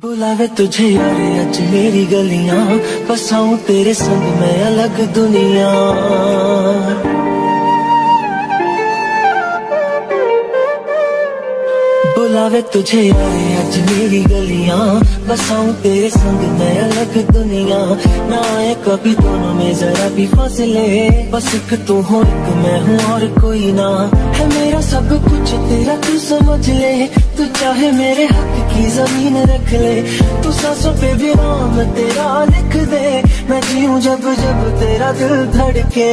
बुलावे तुझे यारे अज मेरी गलियां, बसाऊं तेरे संग मैं अलग दुनिया। बुलावे तुझे यारे अज मेरी गलियां, बसाऊं तेरे संग मैं अलग दुनिया। ना आए कभी दोनों में जरा भी फासले, बस एक तू हो एक मैं हूँ और कोई ना। है मेरा सब कुछ तेरा तू समझ ले, तू चाहे मेरे हक की जमीन रख ले। तू सांसों पे भी नाम तेरा लिख दे, मैं जीऊं जब जब तेरा दिल धड़के।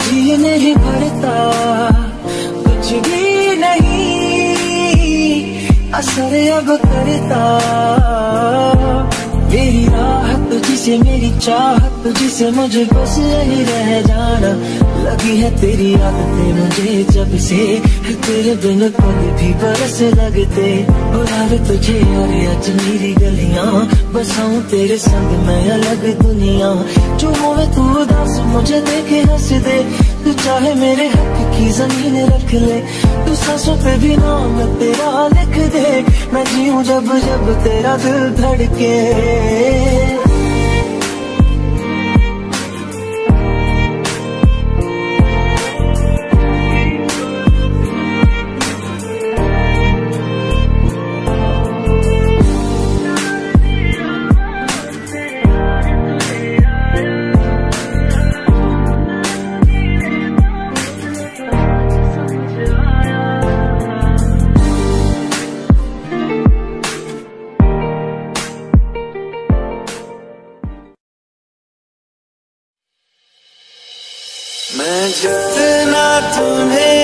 जी नहीं भरता कुछ भी नहीं, असर अब करता। मेरी राहत तुझसे मेरी चाहत तुझसे, मुझे बस यही रह जाना। लगी है तेरी आदतें मुझे जब से, तेरे बिन पल भी बरस लगते। बुलावे तुझे और आज मेरी गलियां, बसाऊं तेरे संग मैं अलग दुनिया। जो होवे तू उदास मुझे देखे हंस दे, तू चाहे मेरे हक की जमीन रख ले। तू सांसों पे भी नाम तेरा लिख दे, मैं जीऊं जब जब तेरा दिल धड़के। मैं जितना तुम्हें